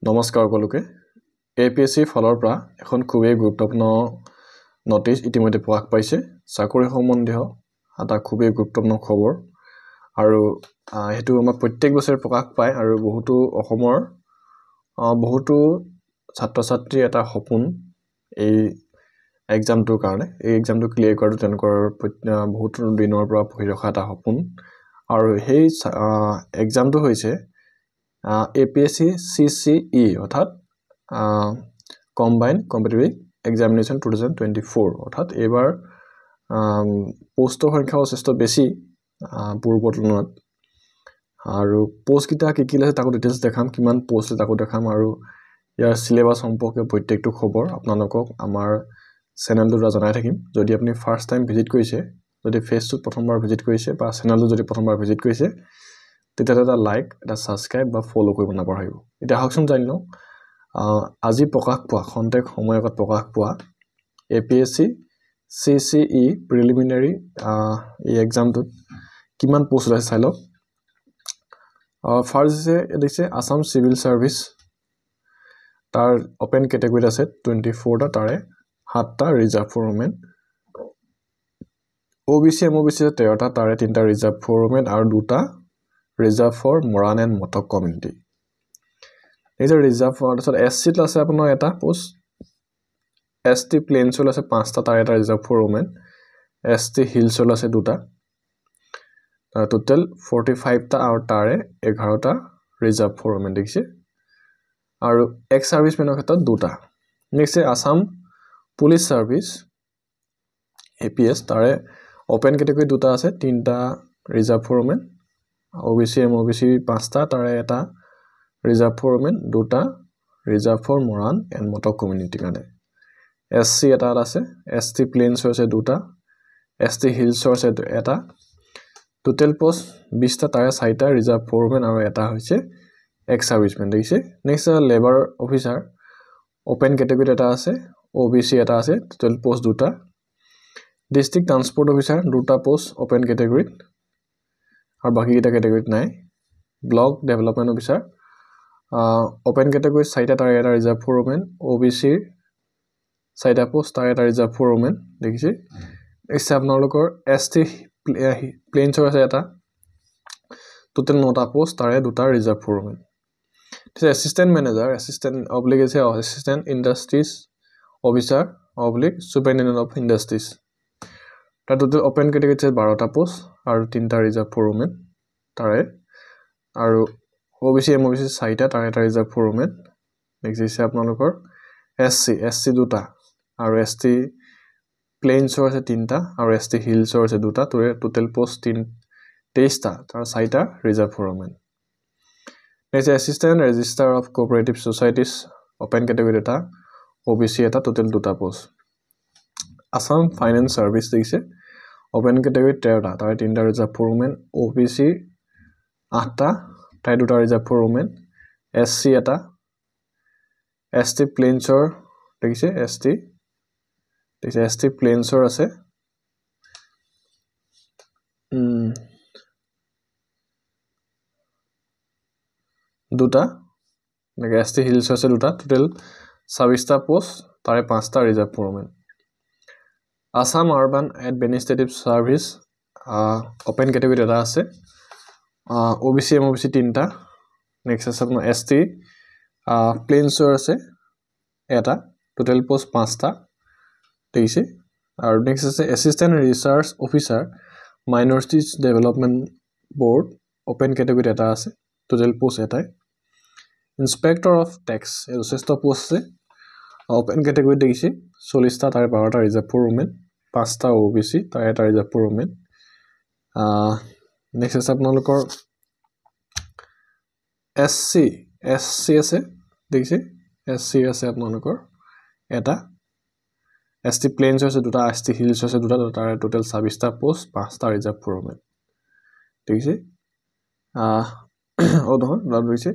নমস্কাৰ সকলোকে এপিএসসি ফলৰ পৰা এখন খুবেই গুৰুত্বপূৰ্ণ নটিচ ইতিমধ্যে প্ৰকাশ পাইছে চাকৰি সম্বন্ধীয় এটা খুবেই গুৰুত্বপূৰ্ণ খবৰ আৰু হেতু আমাৰ প্ৰত্যেক বছৰে প্ৰকাশ পায় আৰু বহুতো অসমৰ বহুতো ছাত্ৰ ছাত্ৰী এটা সপোন এই এক্সামটোৰ কাৰণে এই এক্সামটো ক্লিয়াৰ কৰাটো তেওঁলোকৰ বহুত দিনৰ পৰা পঢ়ি ৰখা এটা সপোন আৰু সেই এক্সামটো হৈছে APSC CCE অৰ্থাৎ Combined Competitive Examination 2024 অৰ্থাৎ এবাৰ পোষ্টৰ সংখ্যা যথেষ্ট বেছি পূৰ্বৰ তুলনাত আৰু পোষ্ট কিটা কি আছে তাকো ডিটেইলছ দেখাম কিমান পোষ্ট তাকো দেখাম আৰু ইয়াৰ সিলেবাস সম্পৰ্কে প্ৰত্যেকটো খবৰ আপোনালোকক আমাৰ চেনেলটোত জনাই থাকিম যদি আপুনি ফাৰ্স্ট টাইম ভিজিট কৰিছে যদি ফেচবুক প্ৰথমবাৰ ভিজিট কৰিছে বা চেনেলটো যদি প্ৰথমবাৰ ভিজিট কৰিছে তেতিয়াহ'লে এটা লাইক এটা সাবস্ক্ৰাইব বা ফলো কৰিব নাপাহৰিব এটা হাউচন জানি লওঁ আজি প্ৰকাশ পোৱা খন্তেক সময়ত প্ৰকাশ পোৱা APSC CCE প্ৰিলিমিনাৰী এই এক্সামটোত কিমান পোষ্ট আছে চাই লওক ফাৰ্স্ট দিছে আসাম সিভিল সাৰ্ভিস তাৰ ওপেন ক্যাটাগৰী আছে 24 টা তাৰে 7 টা reserve for women OBC MOBC 13 টা তাৰে 3 টা ৰিজাৰ্ভ ফৰ ওমেন আৰু 2 টা Reserve for Moran and Motok community. These are reserved for SC class apno eta post ST plains hol ase 5 ta eta reserve for women ST hills hol ase 2 ta total 45 ta aur tare 11 ta reserve for women dikse aru ex servicemen khetot 2 ta next Assam police service APS tare open category 2 ta ase 3 ta reserve for women OBC MOBC 5 ta tare eta reserve for women 2 ta reserve for Moran and Motok community kane SC eta ase ST plains ase 2 ta ST hills ase eta total post 20 ta tare 4 ta reserve for women aru eta hoise ex servicemen deise next labor officer open category eta ase OBC eta ase total post 2 ta district transport officer 2 ta post open category और बाकी किटा category নাই block development officer open category साइटा तार এটা reserve for women OBC সাইটা post তার এটা রিজার্ভ ফর ওমেন দেখিছে এসে আপোনালোকৰ এসটি প্লেনছৰ আছে এটা টোটাল 9টা পোস্ট তাৰে দুটা reserve for women this assistant manager assistant oblique আছে assistant industries officer oblique superintendent of industries তা টোটাল ওপেন ক্যাটাগরি আছে 12টা পোস্ট আৰু 3টা ৰিজাৰ্ভ ফৰ ওমেন তাৰে আৰু OBC MOBC 4টা তাৰে এটা ৰিজাৰ্ভ ফৰ ওমেন নেক্সট আছে আপোনালোকৰ SC 2টা আৰু ST প্লেইনছৰ আছে 3টা আৰু ST হিলছৰ আছে 2টা টোটাল পোষ্ট 23টা তাৰ 4টা reserve for women next assistant registrar of cooperative societies open category এটা OBC এটা টোটাল 2টা পোষ্ট আসাম ফাইনেন্স সার্ভিস দিছে ওপেন ক্যাটাগরি 13টা তারে 3টা রিজার্ভ ফর ওমেন OBC 8টা তাই 2টা রিজার্ভ ফর ওমেন SC এটা ST প্লেনছৰ দেখিছে ST প্লেনছৰ আছে দুটা নেকি ST হিলছ আছে দুটা টোটাল 26টা পোষ্ট তাৰে 5টা reserve for women Assam Urban Administrative Service open category eta ase OBC MOBC 3টা next ase apna ST plains ase eta total post 5টা দেইছে আৰু next ase Assistant Research Officer Minorities Development Board open category eta ase total post eta Inspector of Tax যথেষ্ট post আছে open category দেখিছে 40টা তাৰে 12টা reserve for women 5টা OBC তাৰে এটা reserve for women next আছে আপোনালোকৰ SC আছে দেখিছে SC আছে আপোনালোকৰ এটা ST প্লেনছ আছে দুটা ST হিলছ আছে দুটা তাৰে টোটাল 26টা পোষ্ট 5টা ৰিজাৰ্ভ ফৰ ওমেন দেখিছে দাম হৈছে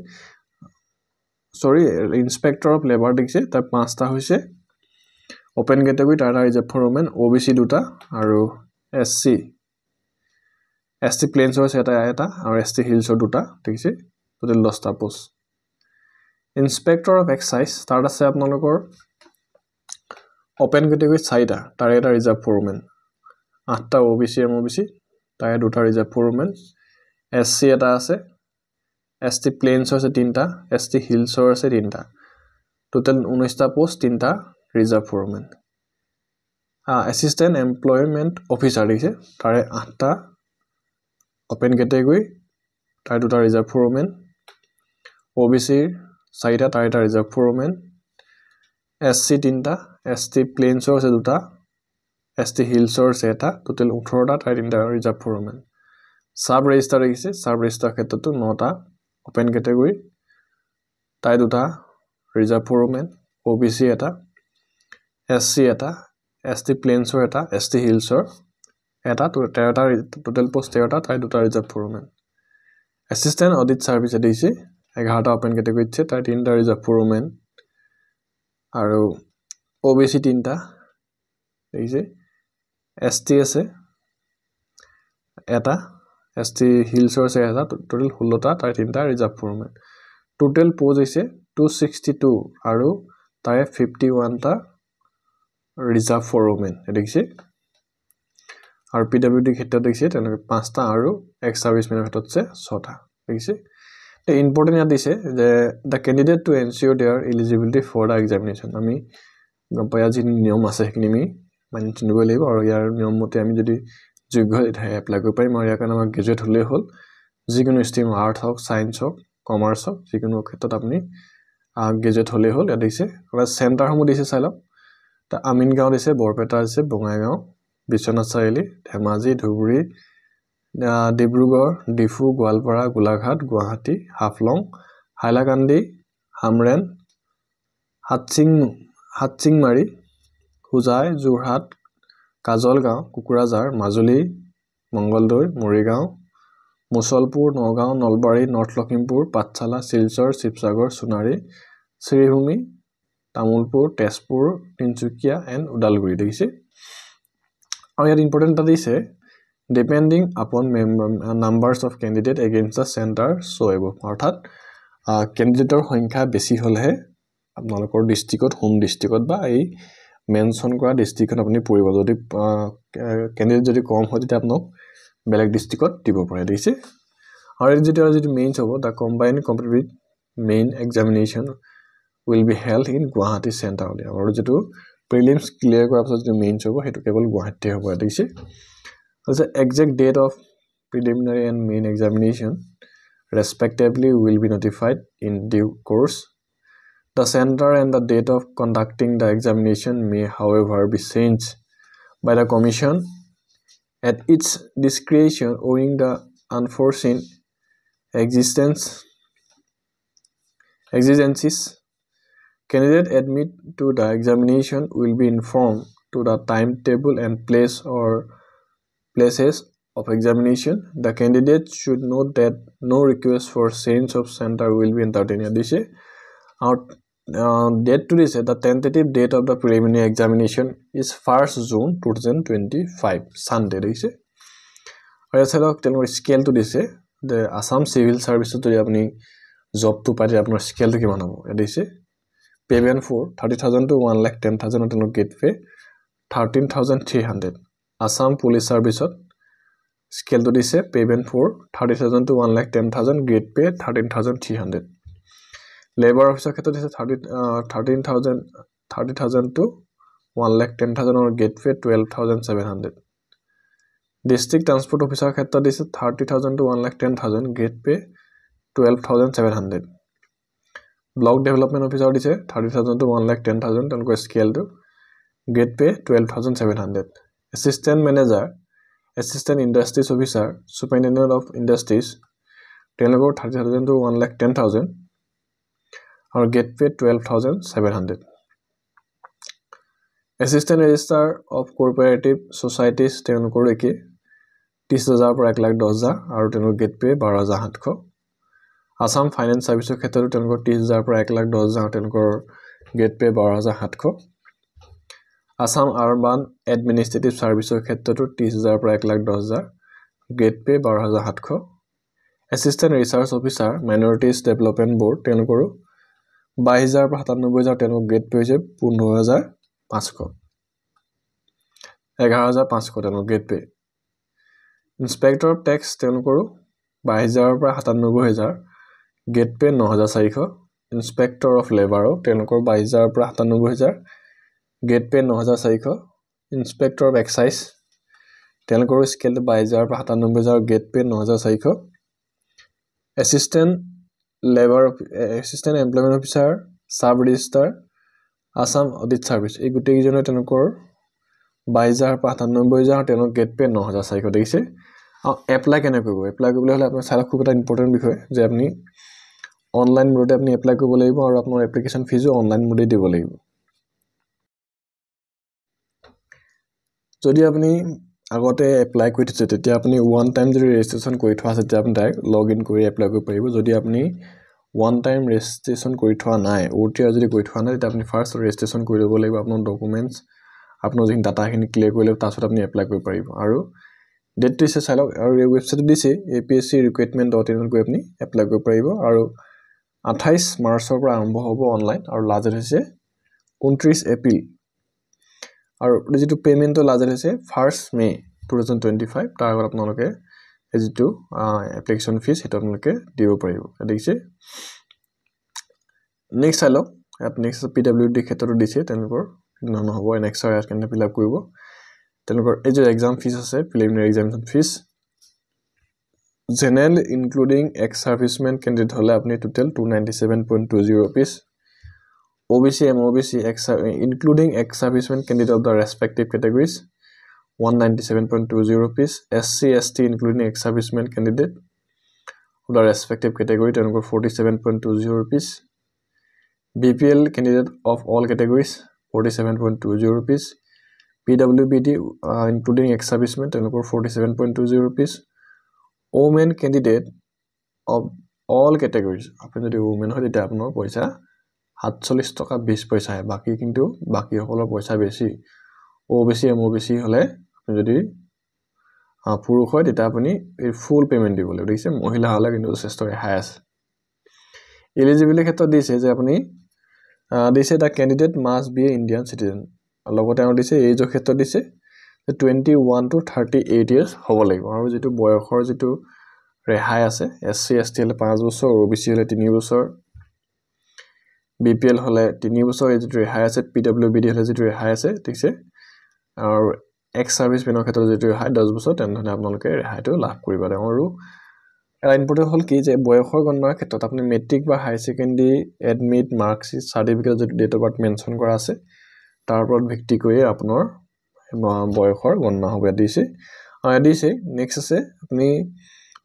Sorry, Inspector of Labor দিছে তাৰ 5টা হৈছে ওপেন ক্যাটাগৰি তাৰ ৰিজাৰ্ভ ফৰ ওমেন OBC 2টা আৰু ST প্লেনছ আছে এটা আৰু ST হিলছৰ দুটা দেখিছে টোটাল 10টা পোষ্ট ইন্সপেক্টৰ অফ এক্সাইজ তাত আছে আপোনালোকৰ ওপেন ক্যাটাগৰী 4টা তাৰে এটা ৰিজাৰ্ভ ফৰমেন 8টা ওবিসি এমওবিসি তাৰে দুটা ৰিজাৰ্ভ ফৰমেন এসসি এটা আছে এসটি প্লেনছ আছে 3টা এসটি হিলছৰ আছে 3টা টোটাল 19টা পোষ্ট 3টা reserve Foreman assistant employment officer দিছে তাৰে 8টা ওপেন ক্যাটাগৰী তাৰে দুটা ৰিজাৰ্ভ ফৰমেন ওবিসি 4টা তাৰে এটা ৰিজাৰ্ভ ফৰমেন এসসি 3টা এসটি প্লেনছৰ আছে 2টা এসটি হিলছৰ আছে এটা টোটাল 18টা তাৰে 3টা ৰিজাৰ্ভ ফৰমেন সাব ৰেজিস্টাৰ দিছে সাব ৰেজিস্টাৰ ক্ষেত্ৰটো 9টা ওপেন ক্যাটাগৰী তাৰে দুটা ৰিজাৰ্ভ ফৰমেন ওবিসি এটা এসসি এটা এসটি প্লেনছৰ এটা এসটি হিলছৰ এটা 13টা টোটাল পোষ্ট 13টা তাৰে দুটা reserve Foreman assistant audit service দিছে 11টা ওপেন ক্যাটাগৰী আছে তাৰে 3টা ৰিজাৰ্ভ ফৰমেন আৰু ওবিসি 3টা দিছে এসটি আছে এটা এসটি হিলছৰ আছে এটা টোটাল 16টা তাৰে 3টা ৰিজাৰ্ভ ফৰমেন টোটাল পোষ্ট হৈছে 262 আৰু তাৰে 51টা ৰিজাৰ্ভ ফৰমেন দেখিছে আৰু পিডব্লিউডি ক্ষেত্ৰত দেখিছে তেনেকৈ 5টা আৰু এক্স সাৰ্ভিসমেনৰ ক্ষেত্ৰত আছে 6টা দেখিছে তে ইম্পৰ্টেন্ট ইয়াত দিছে যে the candidate to ensure their eligibility for the examination আমি গম্পায়া যি নিয়ম আছে সেইখিনি আমি মানি চলিব লাগিব আৰু ইয়াৰ নিয়ম মতে আমি যদি যোগ্য এটা এপ্লাই কৰিব পাৰিম আৰু ইয়াৰ কাৰণে আমাক গ্ৰেজুৱেট হ'লে হ'ল যিকোনো ষ্ট্ৰীম আৰ্টছ হওক সায়েন্স হওক কমাৰ্চ হওক যিকোনো ক্ষেত্ৰত আপুনি গ্ৰেজুৱেট হ'লে হ'ল ইয়াত দিছে আৰু চেণ্টাৰসমূহ দিছে চাই লওক তা আমিনগাঁও দিছে বৰপেটা আছে বঙাইগাঁও বিশ্বনাথ চাৰিআলি ধেমাজি ধুবুৰী ডিব্ৰুগড় ডিফু গোৱালপাৰা গোলাঘাট গুৱাহাটী হাফলং হাইলাকান্দি হামৰেন হাটচিংমাৰী হুজাই যোৰহাট কাজলগাঁও কুকুৰাঝাৰ মাজুলী মংগলদৈ মৰিগাঁও মুছলপুৰ নগাঁও নলবাৰী নৰ্থ লখিমপুৰ পাঠশালা শিলচৰ শিৱসাগৰ সোণাৰী শ্ৰীভূমি তামুলপুৰ তেজপুৰ তিনচুকীয়া এণ্ড ওদালগুৰি দেখিছে আৰু ইয়াত ইম্পৰ্টেন্ট এটা দিছে depending upon numbers of candidate against the centre so above অৰ্থাৎ ক্যান্ডিডেটৰ সংখ্যা বেছি হ'লেহে আপোনালোকৰ ডিস্ট্ৰিক্টত হোম ডিস্ট্ৰিক্টত বা এই মেনশন কৰা ডিস্ট্ৰিক্টত আপুনি পৰিব যদি ক্যান্ডিডেট যদি কম হয় তেতিয়া আপোনাক বেলেগ ডিস্ট্ৰিক্টত দিব পাৰে দিছে আৰু যদি মেইনছ হ'ব the combined competitive main examination will be held in Guwahati center only আৰু যেটো প্ৰিলিমছ ক্লিয়াৰ কৰাৰ পিছত যে মেইনছ হ'ব হেতু কেৱল গুৱাহাটী হ'ব দিছে also exact date of preliminary and main examination respectively will be notified in due course the center and the date of conducting the examination may however be changed by the commission at its discretion owing the unforeseen exigencies candidate admit to the examination will be informed to the timetable and place or places of examination the candidate should note that no request for change of center will be entertained this out date to this the tentative date of the preliminary examination is 1st June 2025 Sunday this আৰু এছালক তেলৰ scale to this the Assam civil service to আপনি job to পারে আপোনাৰ scale to কিমান হ'ব দিছে pay band for 30,000 to 1,10,000 tenor gate pay 13,300 Assam police service scale to this pay band for 30,000 to 1,10,000 gate pay 13,300 labor officer kheto this 30,000 to 1,10,000 or gate pay 12,700 district transport officer kheto this 30,000 to 1,10,000 gate pay 12,700 block development officer this 30,000 to 1,10,000 and go scale to gate pay 12,700 assistant manager assistant industries officer superintendent of industries telogo 30,000 to 1,10,000 or gate pay 12,700 assistant registrar of cooperative societies telogo eke 30,000 पर 1,10,000 আৰু তেনৰ grade pay 12,700 Assam finance service ক্ষেত্ৰত তেনৰ 30,000 পৰা 1,10,000 তেনৰ grade pay 12,700 Assam urban administrative service ক্ষেত্ৰত 30,000 পৰা 1,10,000 grade pay 12,700 assistant research officer minorities development board তেনৰ 22,000 পৰা 97,000 তেওঁলোকৰ গ্ৰেড পে হৈছে 15,500 11,500 তেওঁলোকৰ grade pay inspector of tax তেওঁলোকৰো 22,000 পৰা 97,000 গ্ৰেড পে 9,400 ইন্সপেক্টৰ অফ লেবাৰো তেওঁলোকৰ 22,000 পৰা 97,000 grade pay 9,400 inspector of excise তেওঁলোকৰ স্কেল 22,000 পৰা 97,000 grade pay 9,400 assistant employment officer sub registrar Assam audit service এই গোটেই কেইজনৰ তেওঁলোকৰ 22,000 পৰা 97,000 তেওঁলোকৰ গ্ৰেড পে 9,400 দেখিছে আৰু এপ্লাই কেনে কৰিব এপ্লাই কৰিবলৈ হলে আপোনাৰ চালা খুব এটা ইম্পৰ্টেন্ট বিষয় যে আপুনি অনলাইন মোডতে আপুনি এপ্লাই কৰিব লাগিব আৰু আপোনাৰ এপ্লিকেশন ফিজও অনলাইন মোডে দিব লাগিব যদি আপুনি আগতে এপ্লাই কৰি থৈছে তেতিয়া আপুনি ওৱান টাইম যদি ৰেজিষ্ট্ৰেচন কৰি থোৱা আছে তেতিয়া আপুনি ডাইৰেক্ট লগ ইন কৰি এপ্লাই কৰিব পাৰিব যদি আপুনি ওৱান টাইম ৰেজিষ্ট্ৰেচন কৰি থোৱা নাই ওটিআৰ যদি কৰি থোৱা নাই তেতিয়া আপুনি ফাৰ্স্ট ৰেজিষ্ট্ৰেচন কৰি ল'ব লাগিব আপোনাৰ ডকুমেন্টছ আপোনাৰ যিন ডাটাখিনি ক্লিয়াৰ কৰি ল'ব তাৰপিছত আপুনি এপ্লাই কৰিব পাৰিব আৰু ডেটটো আছে চাই লওক আৰু এই ৱেবছাইটত দিছে apscrecruitment.in গৈ আপুনি এপ্লাই কৰিব পাৰিব আৰু 28 মাৰ্চৰ পৰা আৰম্ভ হ'ব অনলাইন আৰু লাষ্ট হৈছে 29 এপ্ৰিল আৰু যেটো পেমেন্টৰ লাষ্ট হৈছে 1 মে 2025 তাৰ আগত আপোনালোকে যেটো এপ্লিকেশন ফিজ হেতু আপোনালোকে দিব পাৰিব দেখিছে নেক্সট চাই লওক নেক্সট পিডব্লিউডি ক্ষেত্ৰটো দিছে তেওঁলোকৰ নহব নেক্সট ইয়াত কেনে ফিল আপ কৰিব তেওঁলোকৰ এই যে এক্সাম ফিজ আছে preliminary examination fees general including ex servicemen candidate হলে আপনি total 297.20 rupees OBC MOBC including ex servicemen candidate of the respective categories 197.20 rupees SC ST including ex servicemen candidate of the respective category 47.20 rupees BPL candidate of all categories 47.20 rupees PWBD including ex servicemen 47.20 rupees women candidate of all categories আপনি যদি women হয় তেতিয়া আপোনাৰ পইচা 47 টকা 20 পয়সা হয় বাকি কিন্তু বাকি সকলৰ পইচা বেছি OBC MOBC হলে আপনি যদি পুৰুষ হয় তেতিয়া আপুনি ফুল পেমেন্ট দিব লাগিব দেখিছে মহিলা হলে কিন্তু যথেষ্ট ৰেহাই আছে এলিজিবিলিটি ক্ষেত্ৰত দিছে যে আপুনি দিছে the candidate must be Indian citizen লগতে আৰু দিছে এজৰ ক্ষেত্ৰত দিছে 21 to 38 years হ'ব লাগিব আৰু যেটো বয়সৰ যেটো ৰেহাই আছে SC ST হলে 5 বছৰ OBC হলে 3 বছৰ BPL হলে 3 বছৰ এই যেটো ৰেহাই আছে PWBD হলে যেটো ৰেহাই আছে ঠিকছে আৰু এক্স সাৰ্ভিস মেনৰ ক্ষেত্ৰত যেটো ৰেহাই 10 বছৰ তেনধৰণে আপোনালোকে ৰেহাইটো লাভ কৰিব পাৰে আৰু এটা ইম্পৰ্টেন্ট হল কি যে বয়সৰ গণনাৰ ক্ষেত্ৰত আপুনি মেট্ৰিক বা হাই সেকেন্ডাৰী এডমিট মাৰ্কশিট সাৰ্টিফিকেট যেটো ডেট অফ বাৰ্থ মেনশন কৰা আছে তাৰ ওপৰত ভিত্তি কৰি আপোনাৰ বয়সৰ গণনা হ'ব দিছে নেক্সট আছে আপুনি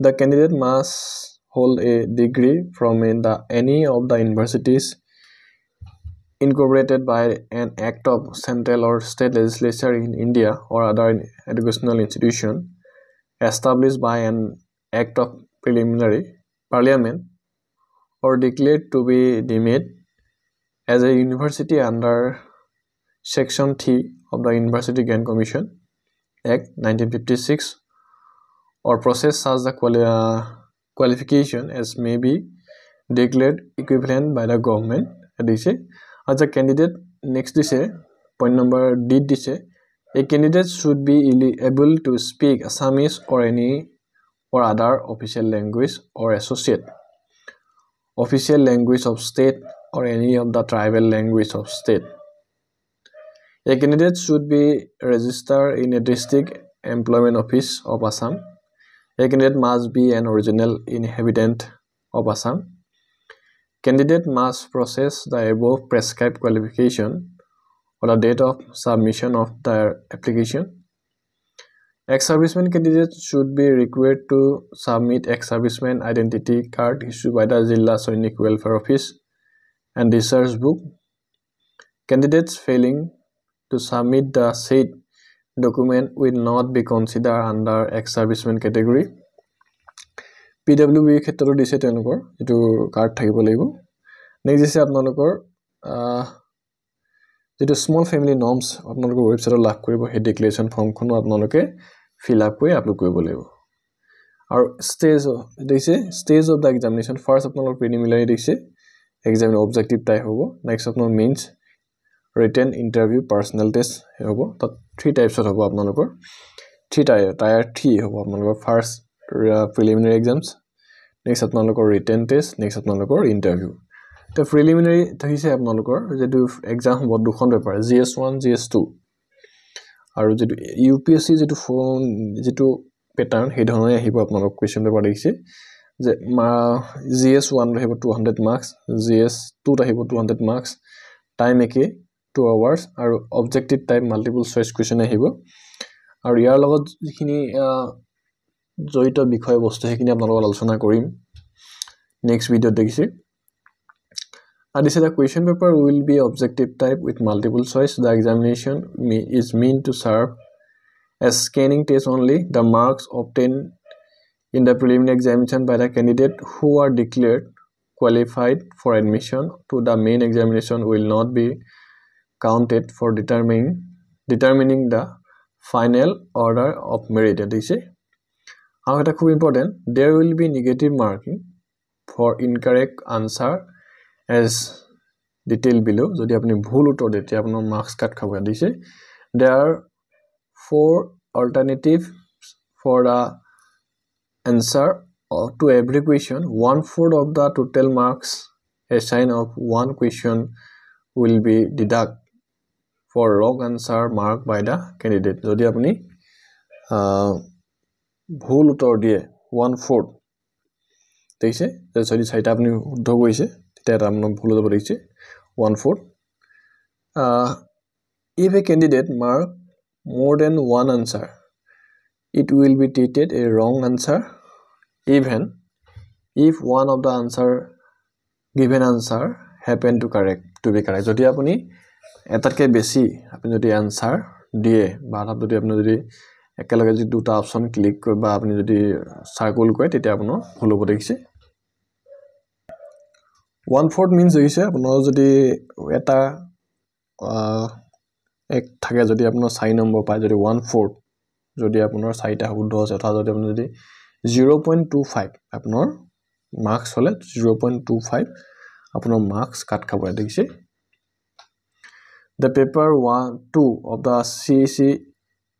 the candidate must hold a degree from any of the universities incorporated by an act of central or state legislature in India or other educational institution established by an act of parliament or declared to be deemed as a university under section 3 of the University Grant Commission Act 1956 or process such the qualification as may be declared equivalent by the government dice as a candidate next dice point number D dice a candidate should be able to speak Assamese or any or other official language or associate official language of state or any of the tribal language of state a candidate should be registered in a district employment office of Assam A candidate must be an original inhabitant of Assam. Candidate must process the above prescribed qualification on the date of submission of their application. Ex-serviceman candidates should be required to submit ex-serviceman identity card issued by the Jilla Sainik Welfare Office and research book. Candidates failing to submit the said document will not be considered under ex-serviceman category. PWB ক্ষেত্ৰটো দিছে তেওঁলোকৰ এটো card থাকিব লাগিব next আছে আপোনালোকৰ যেটো small family নৰ্মস আপোনালোকৰ ওয়েবসাইটত লাভ কৰিব হে ডিক্লেৰেশন ফৰ্মখনো আপোনালোকে ফিল আপ কৰি আপলোড কৰিব লাগিব আৰু স্টেজ দিছে stage of the examination first আপোনালোকৰ প্ৰিলিমিনাৰী দিছে exam objective type hobo next আপোনাৰ means written interview personal test hobo tat 3 types hobo apnalokor 3 tier 3 hobo apnalokor first preliminary exams next apnalokor written test next apnalokor interview the preliminary thise apnalokor jetu exam hobo dukhon paper gs1 gs2 aru jetu upsc jetu pattern he dhonore ahibo apnalok question paper dekhise je gs1 rahibo 200 marks gs2 rahibo 200 marks time eke 2 hours aru objective type multiple choice question ahibo aru yar logot jikhini joito bikhoy bostu hekini apnalok alochona korim next video dekhise and this is the question paper will be objective type with multiple choice the examination is meant to serve as scanning test only the marks obtained in the preliminary examination by the candidate who are declared qualified for admission to the main examination will not be counted for determining the final order of merit this is how it is important there will be negative marking for incorrect answer as detailed below jodi apni bhul uttor dete apnar marks cut khaba dise there are 4 alternatives for the answer to every question 1/4 of the total marks assigned of one question will be deduct for wrong answer marked by the candidate jodi apni bhul uttor die 1/4 deise jodi saita apni uddho goise teta apnar bhul uttor deise 1/4 if a candidate mark more than one answer it will be treated a wrong answer even if one of the given answer happen to be correct jodi apuni etatke beshi apni jodi answer die ba jodi apni jodi ekelage jodi duta option click koi ba apni jodi circle koi tete apno bhul hobo dekhise 1/4 means hoise apno jodi eta ek thake jodi apno 6 number pa jodi 1/4 jodi apnar 6 ta শুদ্ধ আছে অথবা যদি আপনি যদি 0.25 আপনার marks হলে 0.25 আপনার marks কাট খাব দেখিছে the paper 2 of the CEC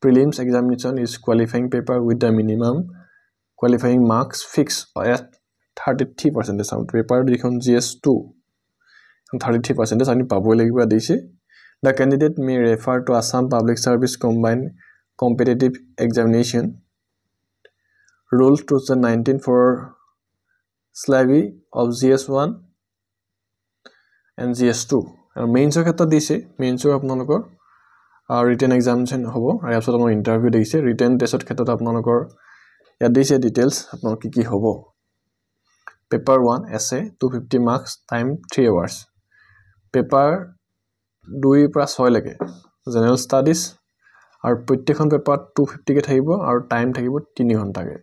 prelims examination is qualifying paper with the minimum qualifying marks fixed at 33% sound paper dikhon GS2 33% ani paboi lagiba deise the candidate may refer to Assam Public Service Combined Competitive Examination Rules 2019 for Slavy of GS1 and GS2 and mains khetra dise mains apnalokor written examination hobo aru apsot apnalok interview dise written test khetra apnalokor ya dise details apnalok ki hobo paper 1 essay 250 marks time 3 hours paper 2 pra 6 leke general studies are প্রত্যেকখন paper 250 কে থাকিব আর time থাকিব 3 ঘন্টা কে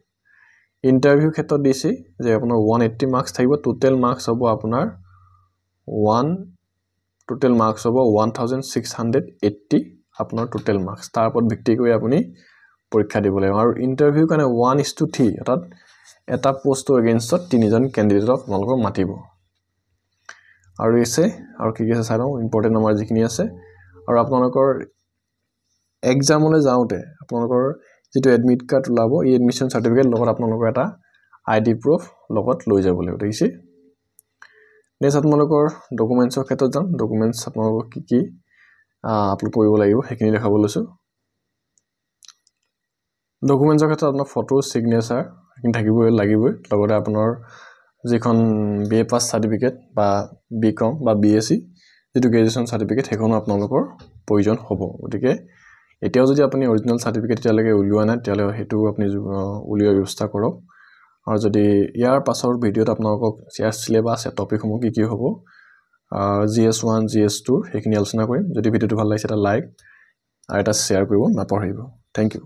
interview ক্ষেত্র দিছি যে আপোনাৰ 180 marks থাকিব total marks হ'ব আপোনাৰ 1680 আপোনাৰ টোটাল মাৰ্কস তাৰ ওপৰত ভিত্তি কৰি আপুনি পৰীক্ষা দিব লাগিব আৰু ইন্টাৰভিউ কাৰণে 1:3 অৰ্থাৎ এটা পোষ্টৰ এগেইনষ্টত 3 জন ক্যান্ডিডেটক আপোনালোকক মাতিব আৰু এছে আৰু কি আছে চাও ইম্পৰ্টেন্ট নম্বৰ যিখিনি আছে আৰু আপোনালোকৰ এক্সামলৈ যাওতে আপোনালোকৰ যেটো এডমিট কাৰ্ড লাব এই এডমিশন সাৰ্টিফিকেট লগত আপোনালোকৰ এটা আইডি প্ৰুফ লগত লৈ যাব লাগিব দেখিছে নেক্সট আপোনালোকৰ ডকুমেন্টছৰ ক্ষেত্ৰত যাম ডকুমেন্টছ আপোনালোকৰ কি আপলোড কৰিব লাগিব হেখিনি দেখাব লৈছো ডকুমেন্টছৰ ক্ষেত্ৰত আপোনাৰ ফটো সিগনেচাৰ হেখিনি থাকিব লাগিব লগতে আপোনাৰ যিখন বিএ পাস সাৰ্টিফিকেট বা বিকম বা বিএসসি যেটো গ্ৰেজুৱেচন সাৰ্টিফিকেট হেখন আপোনালোকৰ প্ৰয়োজন হ'ব গতিকে এতিয়াও যদি আপুনি অৰিজিনাল সাৰ্টিফিকেটতিয়ালৈকে উলিওৱা নাই তেলে হেতু আপুনি উলিওৱাৰ ব্যৱস্থা কৰক আৰু যদি ইয়াৰ পাছৰ ভিডিওত আপোনালোকক ইয়াৰ সিলেবাস এ টপিক সমূহ কি হ'ব GS1 GS2 হেখিনি আলোচনা কৰিম যদি ভিডিওটো ভাল লাগিছে এটা লাইক আৰু এটা শেয়াৰ কৰিব নাপাহৰিব থ্যাংক ইউ